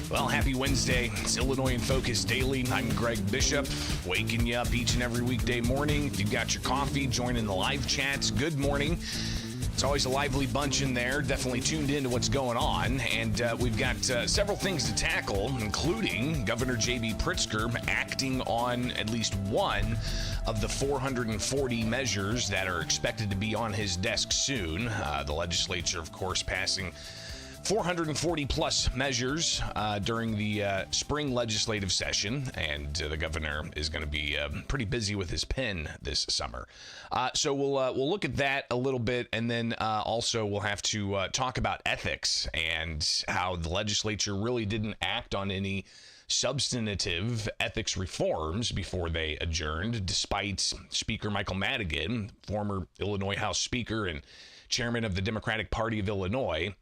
Well, happy Wednesday. It's Illinois in Focus Daily. I'm Greg Bishop, waking you up each and every weekday morning. If you've got your coffee, join in the live chats. Good morning. It's always a lively bunch in there, definitely tuned into what's going on. And we've got several things to tackle, including Governor J.B. Pritzker acting on at least one of the 440 measures that are expected to be on his desk soon. The legislature, of course, passing 440 plus measures during the spring legislative session, and the governor is going to be pretty busy with his pen this summer. So we'll look at that a little bit, and then also we'll have to talk about ethics and how the legislature really didn't act on any substantive ethics reforms before they adjourned, despite Speaker Michael Madigan, former Illinois House Speaker and chairman of the Democratic Party of Illinois,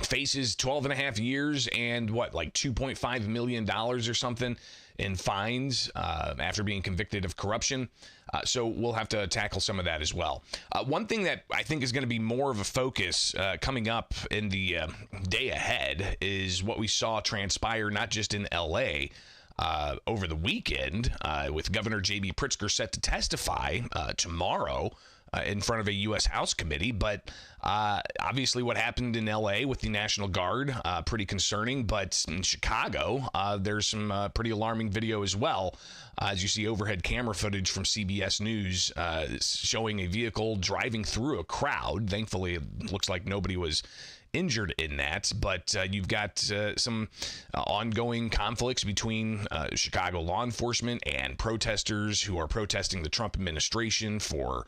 faces 12 and a half years and like $2.5 million or something in fines after being convicted of corruption. So we'll have to tackle some of that as well. One thing that I think is going to be more of a focus coming up in the day ahead is what we saw transpire not just in LA over the weekend with Governor J.B. Pritzker set to testify tomorrow in front of a U.S. House committee, but obviously what happened in L.A. with the National Guard, pretty concerning, but in Chicago, there's some pretty alarming video as well, as you see overhead camera footage from CBS News showing a vehicle driving through a crowd. Thankfully, it looks like nobody was injured in that, but you've got some ongoing conflicts between Chicago law enforcement and protesters who are protesting the Trump administration for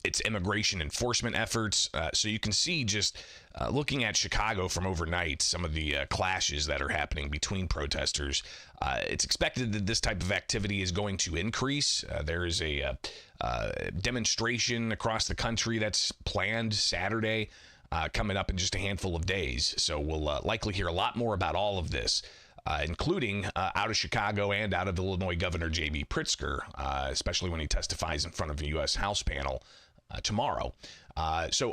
its immigration enforcement efforts. So you can see just looking at Chicago from overnight, some of the clashes that are happening between protesters. It's expected that this type of activity is going to increase. There is a demonstration across the country that's planned Saturday, coming up in just a handful of days. So we'll likely hear a lot more about all of this, including out of Chicago and out of Illinois Governor J.B. Pritzker, especially when he testifies in front of a U.S. House panel tomorrow. So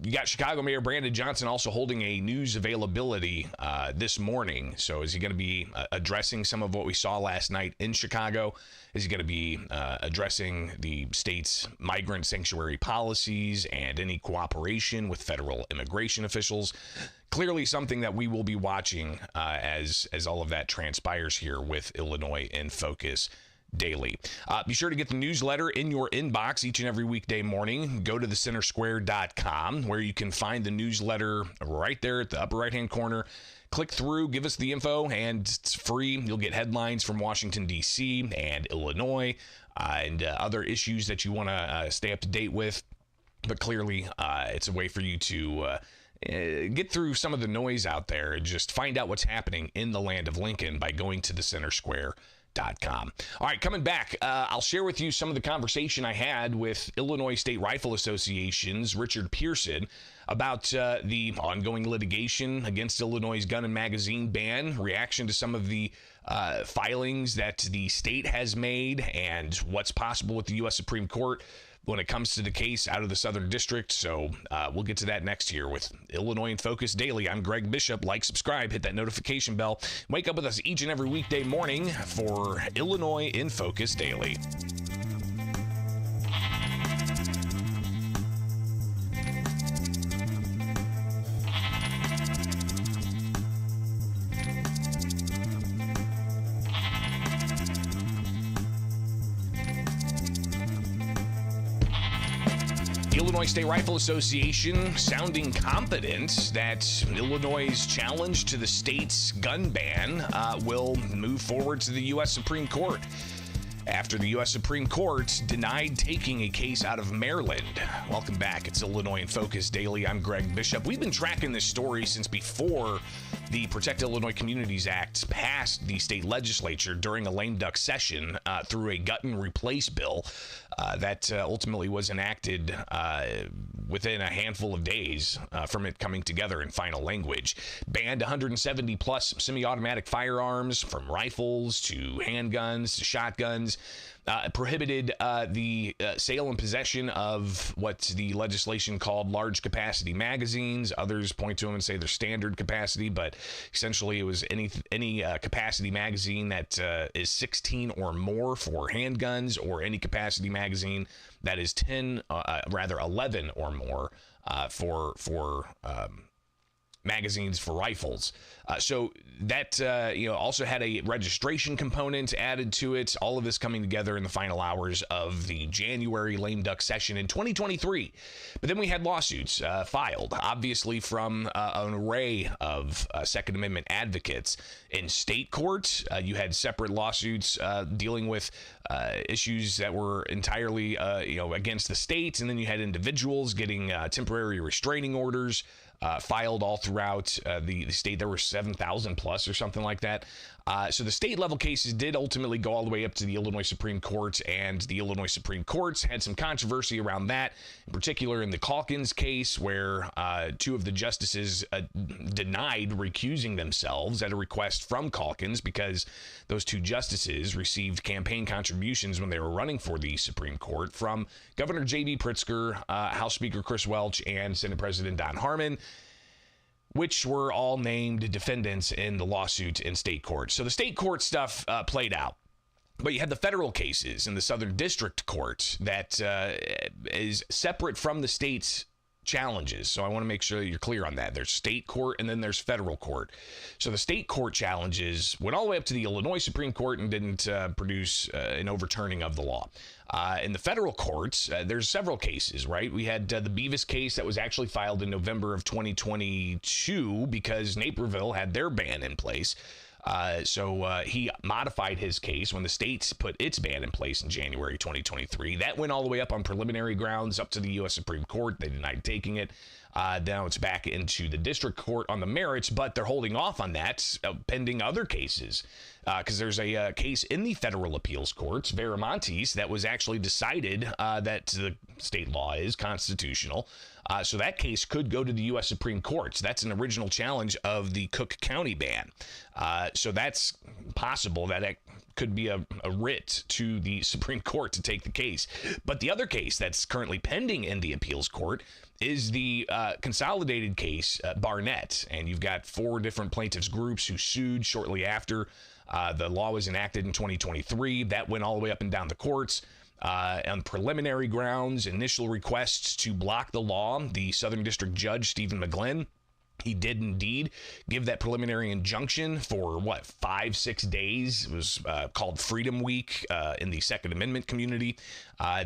you got Chicago Mayor Brandon Johnson also holding a news availability this morning. So is he going to be addressing some of what we saw last night in Chicago? Is he going to be addressing the state's migrant sanctuary policies and any cooperation with federal immigration officials? Clearly something that we will be watching as all of that transpires here with Illinois in Focus Daily. Be sure to get the newsletter in your inbox each and every weekday morning. Go to thecentersquare.com where you can find the newsletter right there at the upper right-hand corner. Click through, give us the info, and it's free. You'll get headlines from Washington, D.C. and Illinois and other issues that you want to stay up to date with. But clearly, it's a way for you to get through some of the noise out there and just find out what's happening in the land of Lincoln by going to thecentersquare.com. All right, coming back, I'll share with you some of the conversation I had with Illinois State Rifle Association's Richard Pearson about the ongoing litigation against Illinois' gun and magazine ban, reaction to some of the filings that the state has made, and what's possible with the U.S. Supreme Court when it comes to the case out of the Southern District. So we'll get to that next year with Illinois in Focus Daily. I'm Greg Bishop. Like, subscribe, hit that notification bell. Wake up with us each and every weekday morning for Illinois in Focus Daily. Illinois State Rifle Association sounding confident that Illinois' challenge to the state's gun ban will move forward to the U.S. Supreme Court after the U.S. Supreme Court denied taking a case out of Maryland. Welcome back. It's Illinois in Focus Daily. I'm Greg Bishop. We've been tracking this story since before the Protect Illinois Communities Act passed the state legislature during a lame duck session through a gut and replace bill that ultimately was enacted within a handful of days from it coming together in final language. Banned 170 plus semi-automatic firearms, from rifles to handguns to shotguns. Prohibited the sale and possession of what the legislation called large capacity magazines. Others point to them and say they're standard capacity, but essentially it was any capacity magazine that is 16 or more for handguns, or any capacity magazine that is 11 or more for magazines for rifles. So that also had a registration component added to it. All of this coming together in the final hours of the January lame duck session in 2023. But then we had lawsuits filed, obviously from an array of Second Amendment advocates in state court. You had separate lawsuits dealing with issues that were entirely against the state, and then you had individuals getting temporary restraining orders filed all throughout the state. There were 7,000 plus or something like that. So the state level cases did ultimately go all the way up to the Illinois Supreme Court, and the Illinois Supreme Court had some controversy around that, in particular in the Calkins case, where two of the justices denied recusing themselves at a request from Calkins, because those two justices received campaign contributions when they were running for the Supreme Court from Governor J.B. Pritzker, House Speaker Chris Welch, and Senate President Don Harmon, which were all named defendants in the lawsuit in state court. So the state court stuff played out. But you had the federal cases in the Southern District Court that is separate from the state's challenges. So I want to make sure that you're clear on that. There's state court and then there's federal court. So the state court challenges went all the way up to the Illinois Supreme Court and didn't produce an overturning of the law. In the federal courts, there's several cases, right? We had the Beavis case that was actually filed in November of 2022 because Naperville had their ban in place. So he modified his case when the states put its ban in place in January 2023. That went all the way up on preliminary grounds up to the U.S. Supreme Court. They denied taking it. Now it's back into the district court on the merits, but they're holding off on that pending other cases, because there's a case in the federal appeals courts, Veramontes, that was actually decided that the state law is constitutional. So that case could go to the U.S. Supreme Court. So that's an original challenge of the Cook County ban. So that's possible that it could be a writ to the Supreme Court to take the case. But the other case that's currently pending in the appeals court is the consolidated case, Barnett. And you've got 4 different plaintiffs groups who sued shortly after the law was enacted in 2023. That went all the way up and down the courts. On preliminary grounds, initial requests to block the law. The Southern District Judge, Stephen McGlynn, he did indeed give that preliminary injunction for 5-6 days. It was called Freedom Week in the Second Amendment community.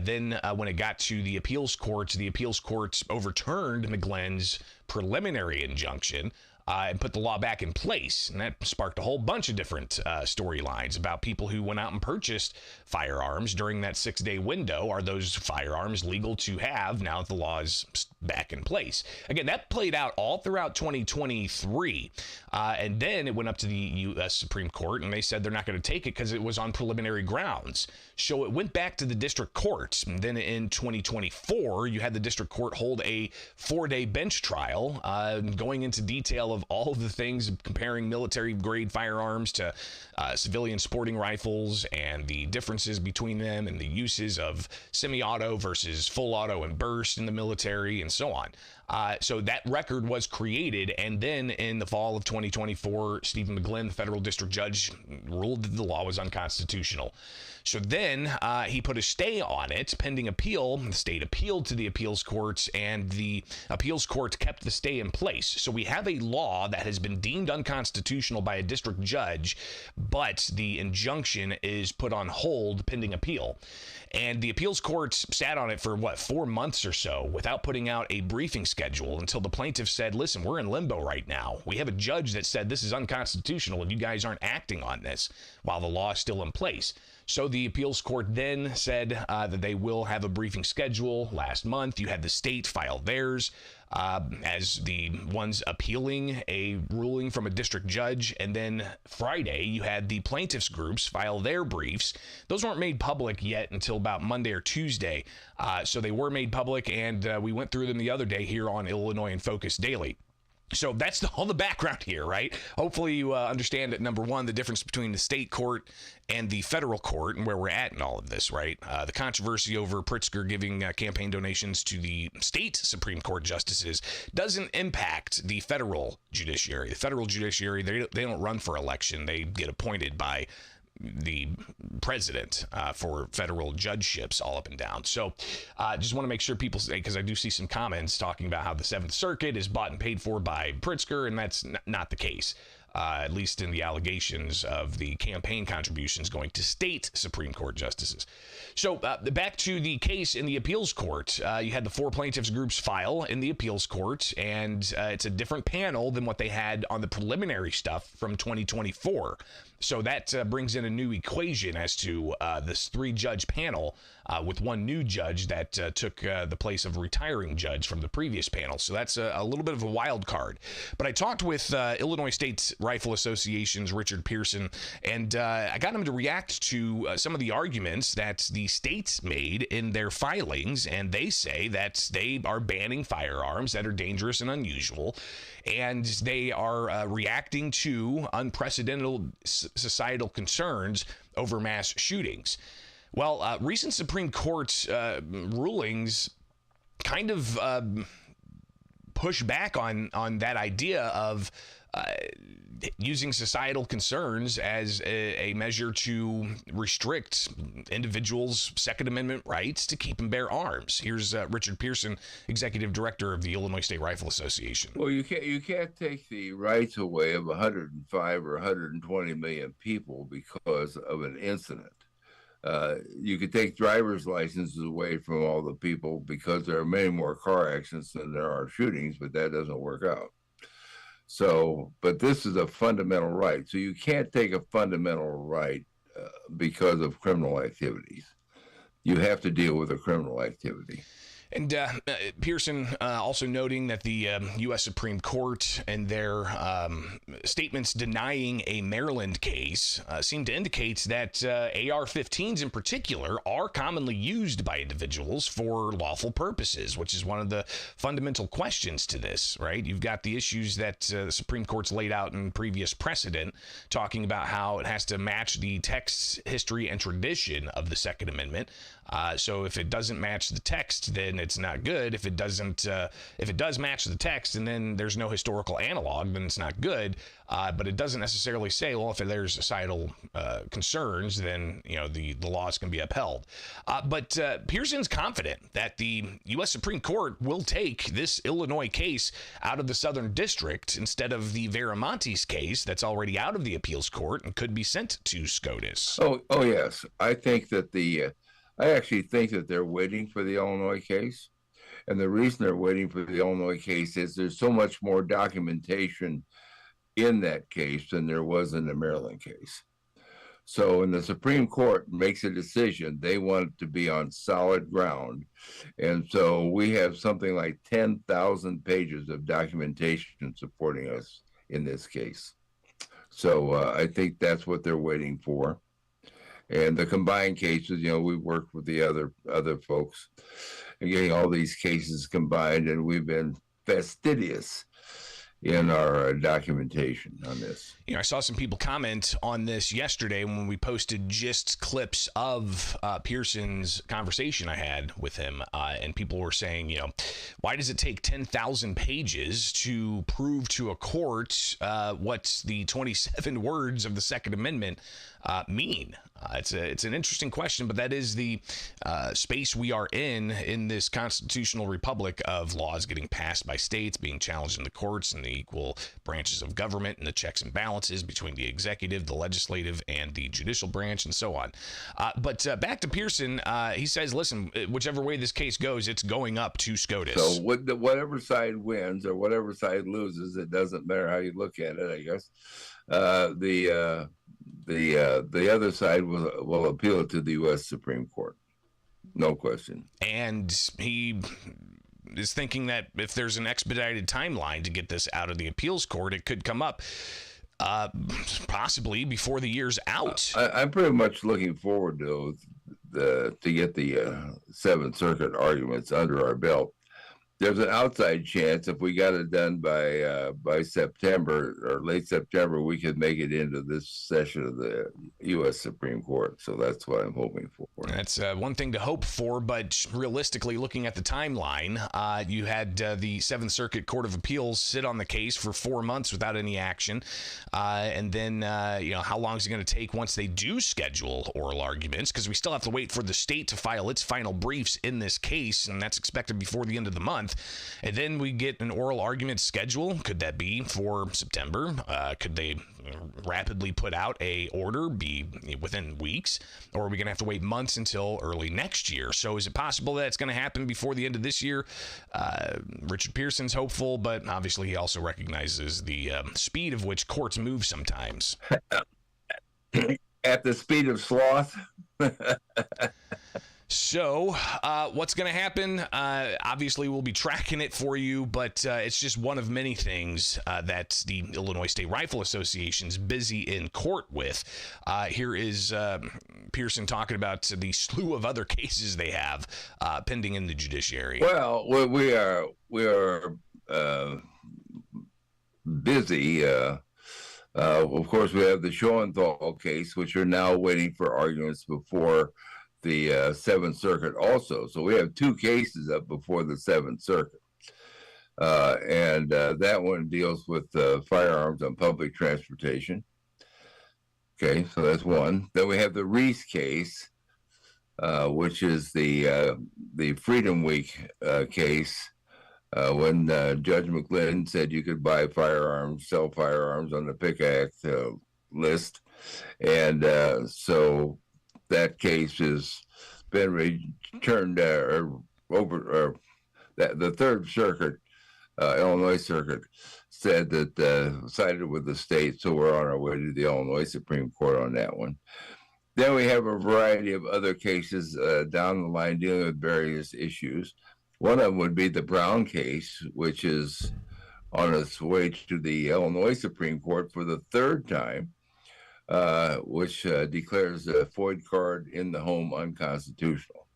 Then when it got to the appeals court overturned McGlynn's preliminary injunction and put the law back in place. And that sparked a whole bunch of different storylines about people who went out and purchased firearms during that 6-day window. Are those firearms legal to have now that the law is back in place? Again, that played out all throughout 2023. And then it went up to the U.S. Supreme Court, and they said they're not going to take it because it was on preliminary grounds. So it went back to the district courts. And then in 2024, you had the district court hold a 4-day bench trial going into detail of all of the things, comparing military grade firearms to civilian sporting rifles and the differences between them and the uses of semi-auto versus full auto and burst in the military and so on. So that record was created, and then in the fall of 2024, Stephen McGlynn, the federal district judge, ruled that the law was unconstitutional. So then he put a stay on it pending appeal. The state appealed to the appeals courts, and the appeals court kept the stay in place. So we have a law that has been deemed unconstitutional by a district judge, but the injunction is put on hold pending appeal. And the appeals courts sat on it for 4 months or so without putting out a briefing schedule until the plaintiffs said, listen, we're in limbo right now. We have a judge that said this is unconstitutional and you guys aren't acting on this while the law is still in place. So the appeals court then said that they will have a briefing schedule. Last month, you had the state file theirs as the ones appealing a ruling from a district judge. And then Friday, you had the plaintiffs groups file their briefs. Those weren't made public yet until about Monday or Tuesday. So they were made public, and we went through them the other day here on Illinois in Focus Daily. So that's all the background here, right? Hopefully you understand that, number one, the difference between the state court and the federal court and where we're at in all of this, right? The controversy over Pritzker giving campaign donations to the state Supreme Court justices doesn't impact the federal judiciary. The federal judiciary, they don't run for election. They get appointed by the president for federal judgeships all up and down. So just want to make sure people say, because I do see some comments talking about how the Seventh Circuit is bought and paid for by Pritzker, and that's not the case. At least in the allegations of the campaign contributions going to state Supreme Court justices. So back to the case in the appeals court. You had the 4 plaintiffs groups file in the appeals court, and it's a different panel than what they had on the preliminary stuff from 2024. So that brings in a new equation as to this 3-judge panel with one new judge that took the place of a retiring judge from the previous panel. So that's a little bit of a wild card. But I talked with Illinois State Rifle Association's Richard Pearson, and I got him to react to some of the arguments that the states made in their filings, and they say that they are banning firearms that are dangerous and unusual, and they are reacting to unprecedented societal concerns over mass shootings. Well, recent Supreme Court rulings kind of push back on that idea of using societal concerns as a measure to restrict individuals' Second Amendment rights to keep and bear arms. Here's Richard Pearson, Executive Director of the Illinois State Rifle Association. Well, you can't take the rights away of 105 or 120 million people because of an incident. You could take driver's licenses away from all the people because there are many more car accidents than there are shootings, but that doesn't work out. So, but this is a fundamental right. So you can't take a fundamental right because of criminal activities. You have to deal with a criminal activity. And Pearson also noting that the U.S. Supreme Court and their statements denying a Maryland case seem to indicate that AR-15s in particular are commonly used by individuals for lawful purposes, which is one of the fundamental questions to this, right? You've got the issues that the Supreme Court's laid out in previous precedent, talking about how it has to match the text, history, and tradition of the Second Amendment. So if it doesn't match the text, then it's not good. If it doesn't, if it does match the text, and then there's no historical analog, then it's not good. But it doesn't necessarily say, well, if there's societal concerns, then the laws can be upheld. But Pearson's confident that the U.S. Supreme Court will take this Illinois case out of the Southern District instead of the Viramontes case that's already out of the appeals court and could be sent to SCOTUS. Oh yes, I think that I actually think that they're waiting for the Illinois case. And the reason they're waiting for the Illinois case is there's so much more documentation in that case than there was in the Maryland case. So when the Supreme Court makes a decision, they want it to be on solid ground. And so we have something like 10,000 pages of documentation supporting us in this case. So I think that's what they're waiting for. And the combined cases, we worked with the other folks and getting all these cases combined, and we've been fastidious in our documentation on this. I saw some people comment on this yesterday when we posted just clips of Pearson's conversation I had with him, and people were saying, why does it take 10,000 pages to prove to a court what the 27 words of the Second Amendment mean? It's an interesting question, but that is the space we are in this constitutional republic of laws getting passed by states, being challenged in the courts, and the equal branches of government, and the checks and balances between the executive, the legislative, and the judicial branch, and so on. But back to Pearson, he says, listen, whichever way this case goes, it's going up to SCOTUS. So whatever side wins or whatever side loses, it doesn't matter how you look at it, I guess. The other side will appeal it to the U.S. Supreme Court. No question. And he is thinking that if there's an expedited timeline to get this out of the appeals court, it could come up possibly before the year's out. I'm pretty much looking forward to get the Seventh Circuit arguments under our belt. There's an outside chance if we got it done by September or late September, we could make it into this session of the U.S. Supreme Court. So that's what I'm hoping for. That's one thing to hope for, but realistically, looking at the timeline, you had the Seventh Circuit Court of Appeals sit on the case for 4 months without any action, and then how long is it going to take once they do schedule oral arguments? Because we still have to wait for the state to file its final briefs in this case, and that's expected before the end of the month. And then we get an oral argument schedule. Could that be for September? Could they rapidly put out a order, be within weeks? Or are we going to have to wait months until early next year? So is it possible that it's going to happen before the end of this year? Richard Pearson's hopeful, but obviously he also recognizes the speed of which courts move sometimes. At the speed of sloth. So what's going to happen? Obviously, we'll be tracking it for you, but it's just one of many things that the Illinois State Rifle Association's busy in court with. Here is Pearson talking about the slew of other cases they have pending in the judiciary. Well, we are busy. Of course, we have the Schoenthal case, which are now waiting for arguments before the Seventh Circuit also. So we have 2 cases up before the Seventh Circuit. And that one deals with firearms on public transportation. Okay, so that's one. Then we have the Reese case, which is the Freedom Week case, when Judge McGlynn said you could buy firearms, sell firearms on the PIC Act list. And so that case has been returned over. The Third Circuit, Illinois Circuit, said that sided with the state, so we're on our way to the Illinois Supreme Court on that one. Then we have a variety of other cases down the line dealing with various issues. One of them would be the Brown case, which is on its way to the Illinois Supreme Court for the 3rd time. Which declares the FOID card in the home unconstitutional.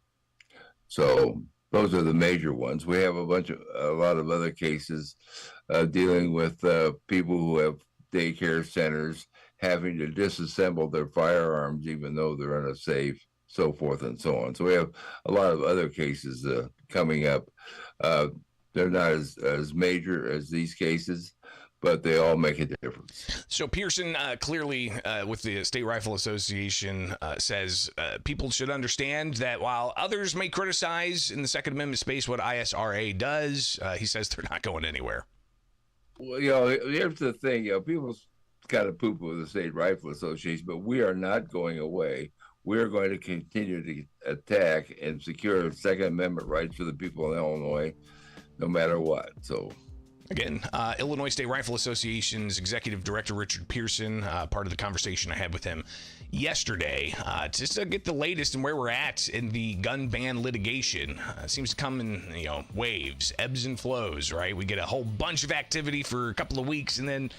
So those are the major ones. We have a lot of other cases dealing with people who have daycare centers having to disassemble their firearms even though they're in a safe, so forth and so on. So we have a lot of other cases coming up. They're not as major as these cases, but they all make a difference. So Pearson clearly, with the State Rifle Association, says people should understand that while others may criticize in the Second Amendment space what ISRA does, he says they're not going anywhere. Well, here's the thing. People kind of poo-poo the State Rifle Association, but we are not going away. We're going to continue to attack and secure Second Amendment rights for the people in Illinois, no matter what. So. Again, Illinois State Rifle Association's Executive Director Richard Pearson, part of the conversation I had with him yesterday, just to get the latest and where we're at in the gun ban litigation. It seems to come in, waves, ebbs and flows, right? We get a whole bunch of activity for a couple of weeks, and then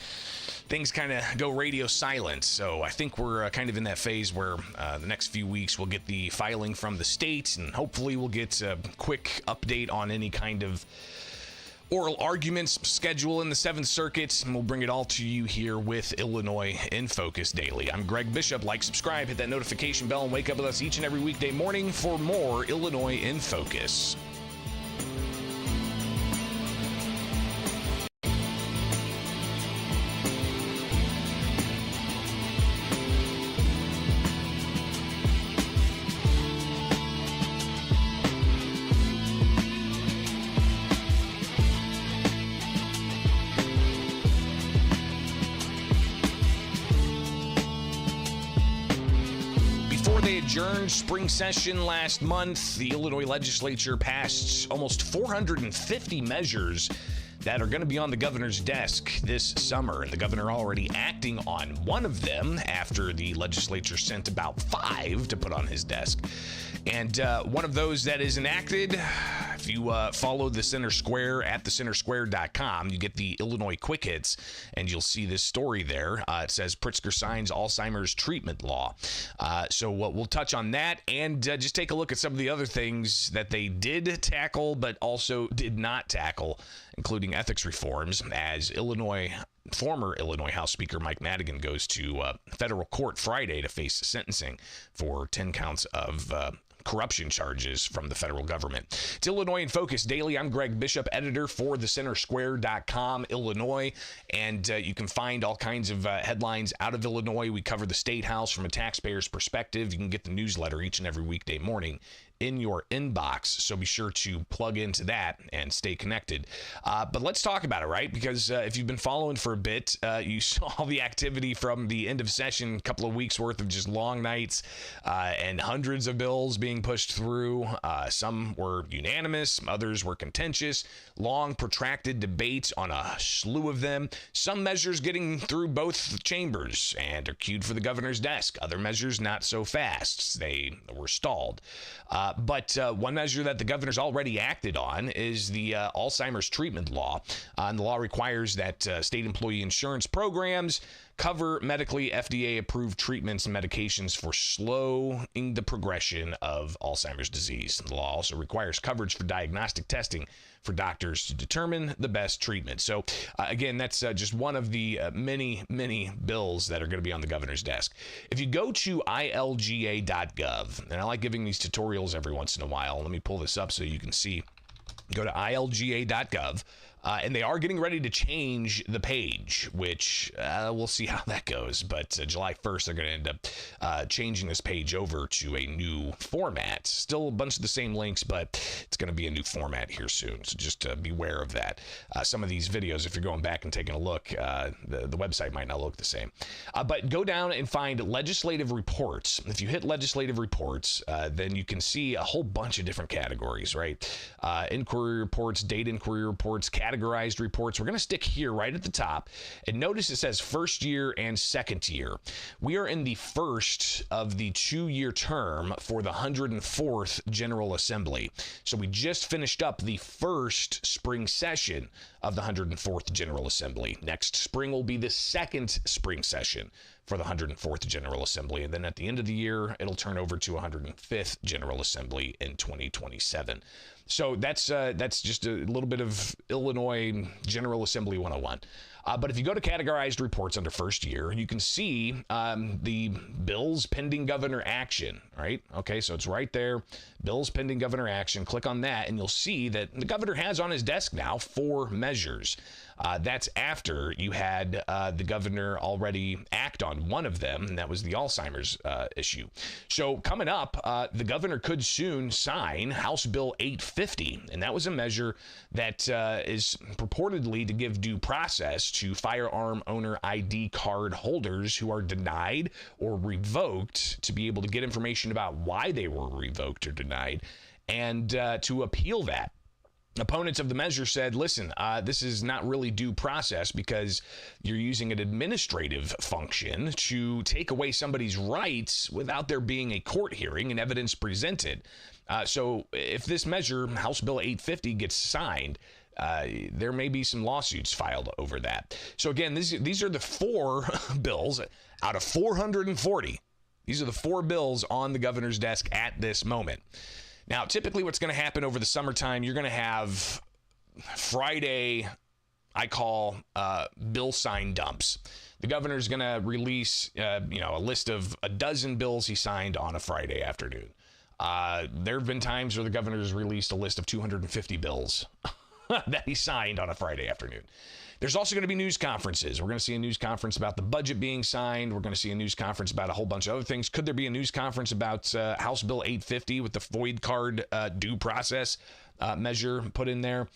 things kind of go radio silent. So I think we're kind of in that phase where the next few weeks we'll get the filing from the state, and hopefully we'll get a quick update on any kind of Oral arguments schedule in the 7th Circuit, and we'll bring it all to you here with Illinois in Focus Daily. I'm Greg Bishop. Like, subscribe, hit that notification bell, and wake up with us each and every weekday morning for more Illinois in Focus. They adjourned spring session last month. The Illinois legislature passed almost 450 measures that are going to be on the governor's desk this summer. And the governor already acting on one of them after the legislature sent about 5 to put on his desk. And one of those that is enacted, if you follow the Center Square at thecentersquare.com, you get the Illinois Quick Hits, and you'll see this story there. It says Pritzker signs Alzheimer's treatment law. So we'll touch on that and just take a look at some of the other things that they did tackle, but also did not tackle, including ethics reforms, as former Illinois House Speaker Mike Madigan goes to federal court Friday to face sentencing for 10 counts of corruption charges from the federal government. It's Illinois in Focus Daily. I'm Greg Bishop, editor for thecentersquare.com, Illinois, and you can find all kinds of headlines out of Illinois. We cover the State House from a taxpayer's perspective. You can get the newsletter each and every weekday morning in your inbox, so be sure to plug into that and stay connected. But let's talk about it, right? Because if you've been following for a bit, you saw the activity from the end of session, a couple of weeks worth of just long nights and hundreds of bills being pushed through. Some were unanimous, others were contentious, long protracted debates on a slew of them. Some measures getting through both chambers and are queued for the governor's desk. Other measures not so fast. They were stalled. But one measure that the governor's already acted on is the Alzheimer's treatment law. And the law requires that state employee insurance programs cover medically FDA-approved treatments and medications for slowing the progression of Alzheimer's disease. The law also requires coverage for diagnostic testing for doctors to determine the best treatment. So, again, that's just one of the many, many bills that are going to be on the governor's desk. If you go to ilga.gov, and I like giving these tutorials every once in a while. Let me pull this up so you can see. Go to ilga.gov. And they are getting ready to change the page, which we'll see how that goes. But July 1st, they're going to end up changing this page over to a new format. Still a bunch of the same links, but it's going to be a new format here soon. So just beware of that. Some of these videos, if you're going back and taking a look, the website might not look the same. But go down and find legislative reports. If you hit legislative reports, then you can see a whole bunch of different categories, right? Inquiry reports, date inquiry reports, categorized reports. We're going to stick here right at the top, and notice it says first year and second year. We are in the first of the 2-year term for the 104th General Assembly. So we just finished up the first spring session of the 104th General Assembly. Next spring will be the second spring session for the 104th General Assembly, and then at the end of the year, it'll turn over to 105th General Assembly in 2027. So that's just a little bit of Illinois General Assembly 101. But if you go to categorized reports under first year, you can see the bills pending governor action, right? Okay, so it's right there, bills pending governor action. Click on that, and you'll see that the governor has on his desk now 4 measures. That's after you had the governor already act on one of them, and that was the Alzheimer's issue. So coming up, the governor could soon sign House Bill 850, and that was a measure that is purportedly to give due process to firearm owner ID card holders who are denied or revoked to be able to get information about why they were revoked or denied, and to appeal that. Opponents of the measure said, listen, this is not really due process because you're using an administrative function to take away somebody's rights without there being a court hearing and evidence presented. So if this measure, House Bill 850, gets signed, there may be some lawsuits filed over that. So again, these are the 4 bills out of 440. These are the 4 bills on the governor's desk at this moment. Now, typically what's going to happen over the summertime, you're going to have Friday, I call bill sign dumps. The governor's going to release, a list of a dozen bills he signed on a Friday afternoon. There have been times where the governor's released a list of 250 bills that he signed on a Friday afternoon. There's also going to be news conferences. We're going to see a news conference about the budget being signed. We're going to see a news conference about a whole bunch of other things. Could there be a news conference about House Bill 850 with the void card due process measure put in there?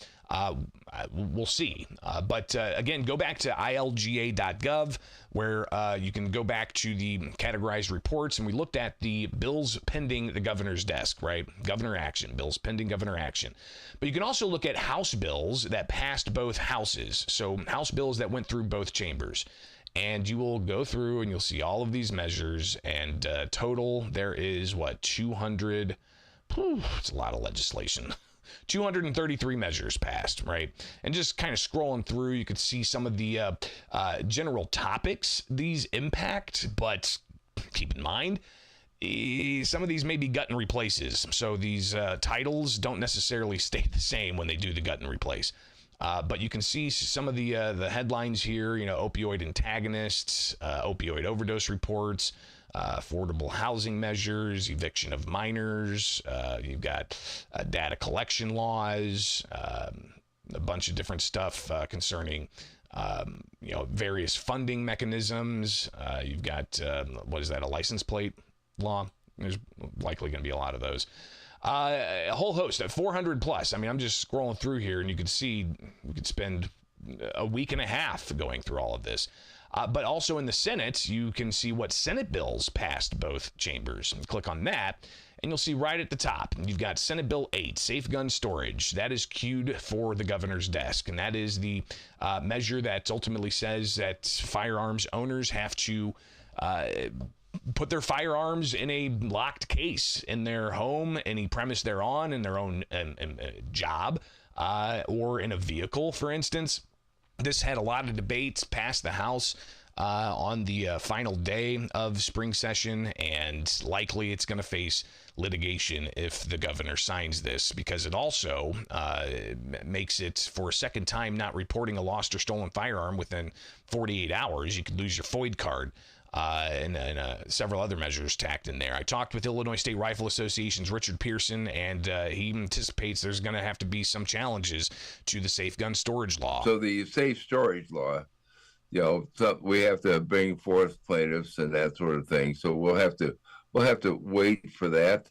We'll see. But again, go back to ilga.gov where you can go back to the categorized reports. And we looked at the bills pending the governor's desk, right? Governor action, bills pending governor action. But you can also look at House bills that passed both houses. So House bills that went through both chambers. And you will go through and you'll see all of these measures. And total, there is 200. It's a lot of legislation. 233 measures passed, right? And just kind of scrolling through, you could see some of the general topics these impact, but keep in mind, some of these may be gut and replaces. So these titles don't necessarily stay the same when they do the gut and replace. But you can see some of the headlines here, opioid antagonists, opioid overdose reports, affordable housing measures, eviction of minors. You've got data collection laws, a bunch of different stuff concerning, various funding mechanisms. You've got, a license plate law? There's likely going to be a lot of those. A whole host of 400 plus. I mean, I'm just scrolling through here and you can see we could spend a week and a half going through all of this. But also in the Senate, you can see what Senate bills passed both chambers. And click on that, and you'll see right at the top, you've got Senate Bill 8, Safe Gun Storage. That is queued for the governor's desk, and that is the measure that ultimately says that firearms owners have to put their firearms in a locked case in their home, any premise they're on, in their own job, or in a vehicle, for instance. This had a lot of debates, passed the House on the final day of spring session, and likely it's going to face litigation if the governor signs this, because it also makes it, for a second time, not reporting a lost or stolen firearm within 48 hours. You could lose your FOID card. And several other measures tacked in there. I talked with Illinois State Rifle Association's Richard Pearson, and he anticipates there's going to have to be some challenges to the safe gun storage law. So the safe storage law, we have to bring forth plaintiffs and that sort of thing. So we'll have to wait for that.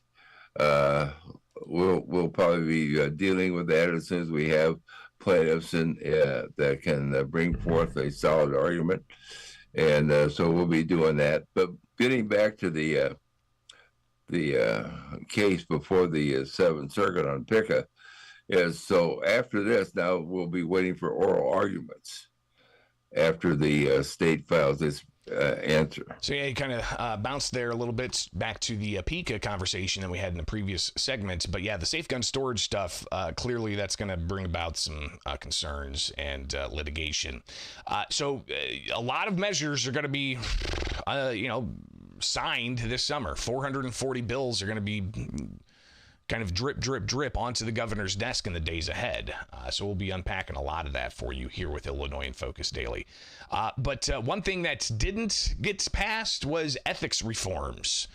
We'll probably be dealing with that as soon as we have plaintiffs that can bring forth a solid argument. And so we'll be doing that. But getting back to the case before the Seventh Circuit on PICA is, so after this, now we'll be waiting for oral arguments after the state files this answer. So yeah, you kind of bounced there a little bit back to the PICA conversation that we had in the previous segment. But yeah, the safe gun storage stuff, clearly that's going to bring about some concerns and litigation. So a lot of measures are going to be, signed this summer. 440 bills are going to be kind of drip, drip, drip onto the governor's desk in the days ahead. So we'll be unpacking a lot of that for you here with Illinois in Focus Daily. But one thing that didn't get passed was ethics reforms.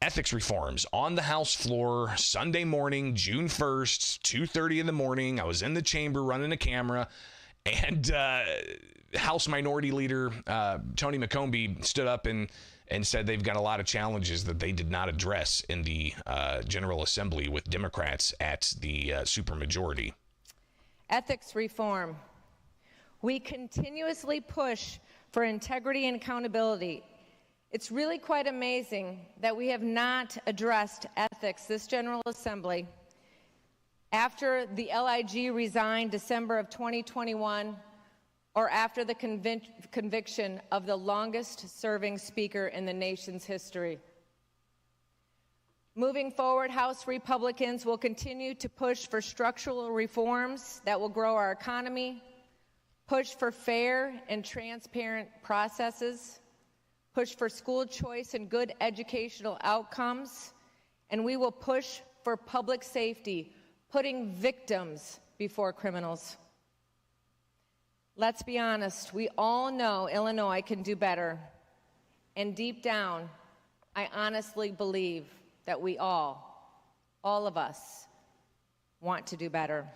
Ethics reforms on the House floor Sunday morning, June 1st, 2:30 in the morning. I was in the chamber running a camera, and House Minority Leader Tony McCombie stood up and said they've got a lot of challenges that they did not address in the General Assembly with Democrats at the supermajority. Ethics reform. We continuously push for integrity and accountability. It's really quite amazing that we have not addressed ethics this General Assembly. After the LIG resigned December of 2021, or after the conviction of the longest-serving speaker in the nation's history. Moving forward, House Republicans will continue to push for structural reforms that will grow our economy, push for fair and transparent processes, push for school choice and good educational outcomes, and we will push for public safety, putting victims before criminals. Let's be honest, we all know Illinois can do better. And deep down, I honestly believe that we all of us, want to do better.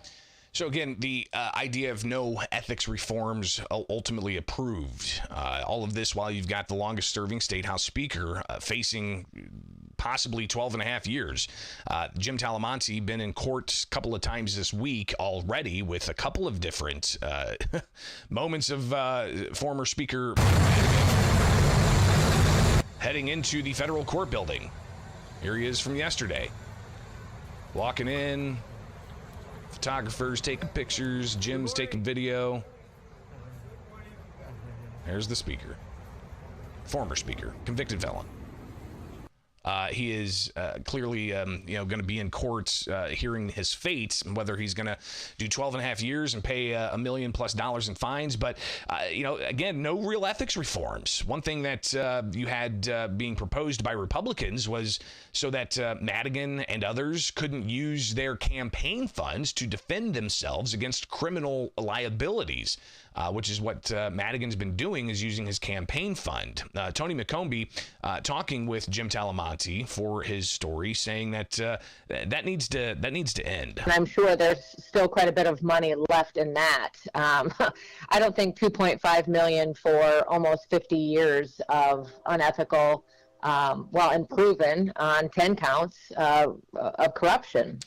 So again, the idea of no ethics reforms ultimately approved. All of this while you've got the longest serving state house speaker facing possibly 12 and a half years. Jim Talamonte been in court a couple of times this week already with a couple of different moments of former Speaker heading into the federal court building. Here he is from yesterday. Walking in. Photographers taking pictures. Jim's taking video. There's the speaker. Former speaker. Convicted felon. He is clearly, going to be in court hearing his fate, whether he's going to do 12 and a half years and pay $1 million+ in fines. But, again, no real ethics reforms. One thing that you had being proposed by Republicans was so that Madigan and others couldn't use their campaign funds to defend themselves against criminal liabilities. Which is what Madigan's been doing, is using his campaign fund. Tony McCombie talking with Jim Talamonte for his story, saying that that needs to end. And I'm sure there's still quite a bit of money left in that. I don't think $2.5 million for almost 50 years of unethical, and proven on 10 counts of corruption.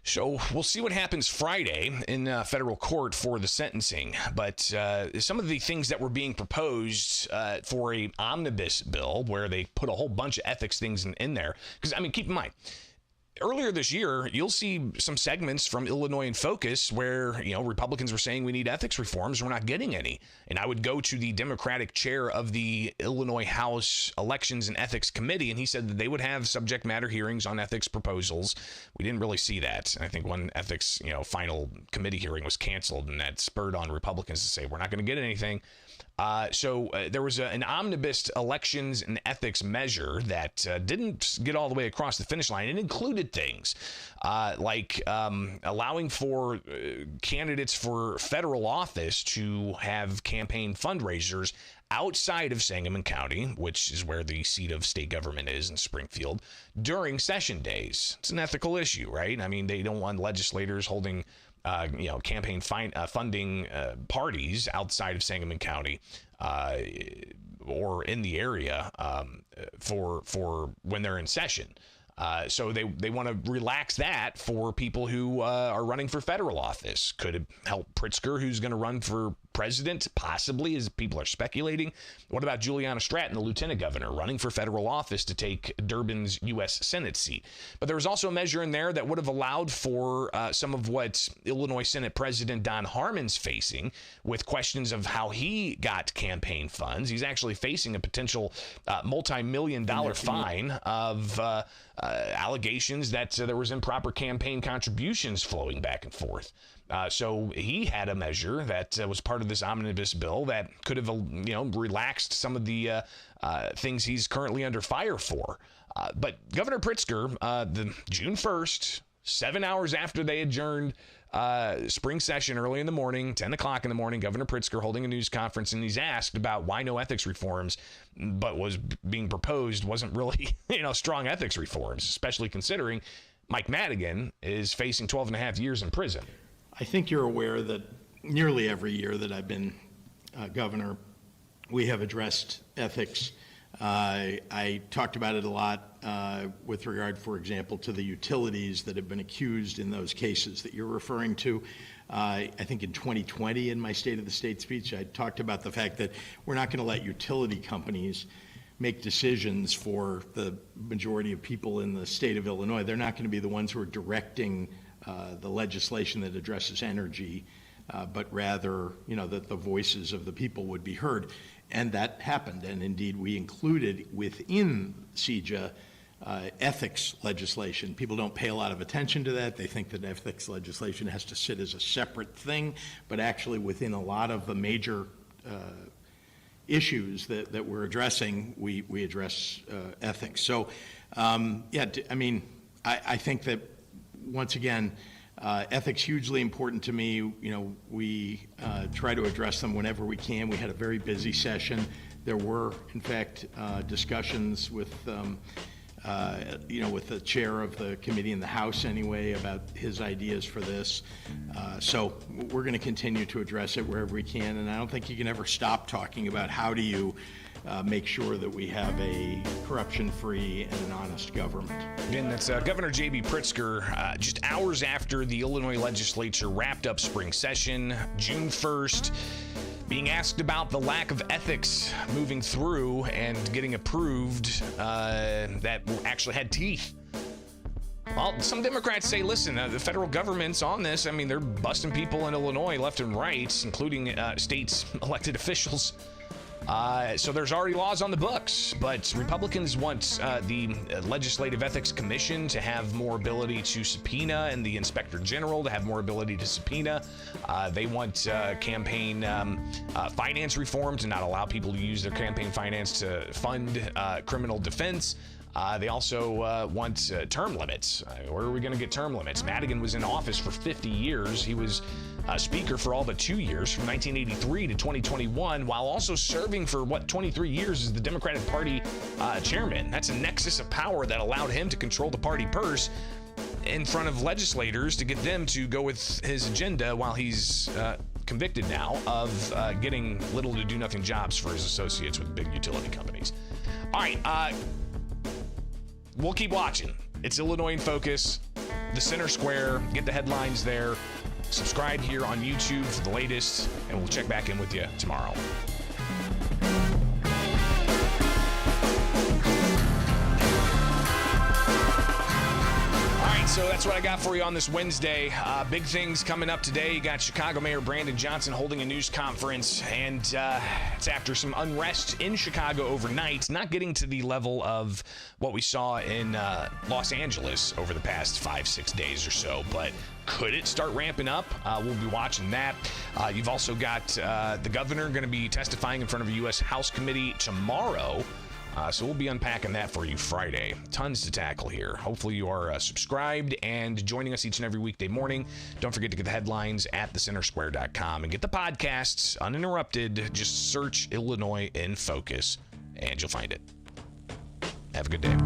So we'll see what happens Friday in federal court for the sentencing. But some of the things that were being proposed for a omnibus bill, where they put a whole bunch of ethics things in there. Because, keep in mind, earlier this year, you'll see some segments from Illinois in Focus where, Republicans were saying we need ethics reforms. We're not getting any. And I would go to the Democratic chair of the Illinois House Elections and Ethics Committee, and he said that they would have subject matter hearings on ethics proposals. We didn't really see that. I think one ethics, final committee hearing was canceled, and that spurred on Republicans to say, we're not going to get anything. So there was an omnibus elections and ethics measure that didn't get all the way across the finish line. It included things like allowing for candidates for federal office to have campaign fundraisers outside of Sangamon County, which is where the seat of state government is in Springfield, during session days. It's an ethical issue, right? They don't want legislators holding campaign funding parties outside of Sangamon County or in the area for when they're in session. So they want to relax that for people who are running for federal office. Could it help Pritzker, who's going to run for president, possibly, as people are speculating? What about Juliana Stratton, the lieutenant governor, running for federal office to take Durbin's U.S. Senate seat? But there was also a measure in there that would have allowed for some of what Illinois Senate President Don Harmon's facing, with questions of how he got campaign funds. He's actually facing a potential multi-million-dollar fine of allegations that there was improper campaign contributions flowing back and forth. So he had a measure that was part of this omnibus bill that could have, relaxed some of the things he's currently under fire for. But Governor Pritzker, the June 1st, 7 hours after they adjourned spring session early in the morning, 10 o'clock in the morning, Governor Pritzker holding a news conference, and he's asked about why no ethics reforms, but was being proposed wasn't really, strong ethics reforms, especially considering Mike Madigan is facing 12 and a half years in prison. I think you're aware that nearly every year that I've been governor, we have addressed ethics. I talked about it a lot with regard, for example, to the utilities that have been accused in those cases that you're referring to. I think in 2020, in my State of the State speech, I talked about the fact that we're not going to let utility companies make decisions for the majority of people in the state of Illinois. They're not going to be the ones who are directing the legislation that addresses energy, but rather, that the voices of the people would be heard. And that happened. And indeed, we included within CEJA ethics legislation. People don't pay a lot of attention to that. They think that ethics legislation has to sit as a separate thing, but actually within a lot of the major issues that we're addressing, we address ethics. So, I think that, once again, Ethics hugely important to me. You know, we try to address them whenever we can. We had a very busy session. There were, in fact, discussions with, with the chair of the committee in the House anyway about his ideas for this. So we're going to continue to address it wherever we can, and I don't think you can ever stop talking about how do you make sure that we have a corruption-free and an honest government. Again, that's Governor J.B. Pritzker, just hours after the Illinois legislature wrapped up spring session, June 1st, being asked about the lack of ethics moving through and getting approved that actually had teeth. Well, some Democrats say, listen, the federal government's on this. I mean, they're busting people in Illinois left and right, including states' elected officials. So there's already laws on the books, but Republicans want the Legislative Ethics Commission to have more ability to subpoena and the Inspector General to have more ability to subpoena. They want campaign finance reform to not allow people to use their campaign finance to fund criminal defense. They also want term limits. Where are we going to get term limits? Madigan was in office for 50 years. He was Speaker for all but 2 years, from 1983 to 2021, while also serving for, 23 years as the Democratic Party chairman. That's a nexus of power that allowed him to control the party purse in front of legislators to get them to go with his agenda while he's convicted now of getting little to do nothing jobs for his associates with big utility companies. All right, we'll keep watching. It's Illinois in Focus, the Center Square. Get the headlines there. Subscribe here on YouTube for the latest, and we'll check back in with you tomorrow. So that's what I got for you on this Wednesday. Big things coming up today. You got Chicago Mayor Brandon Johnson holding a news conference, and it's after some unrest in Chicago overnight, not getting to the level of what we saw in Los Angeles over the past 5-6 days or so, but could it start ramping up? We'll be watching that. You've also got the governor going to be testifying in front of a U.S. House committee tomorrow. So we'll be unpacking that for you Friday. Tons to tackle here. Hopefully you are subscribed and joining us each and every weekday morning. Don't forget to get the headlines at thecentersquare.com and get the podcasts uninterrupted. Just search Illinois in Focus and you'll find it. Have a good day.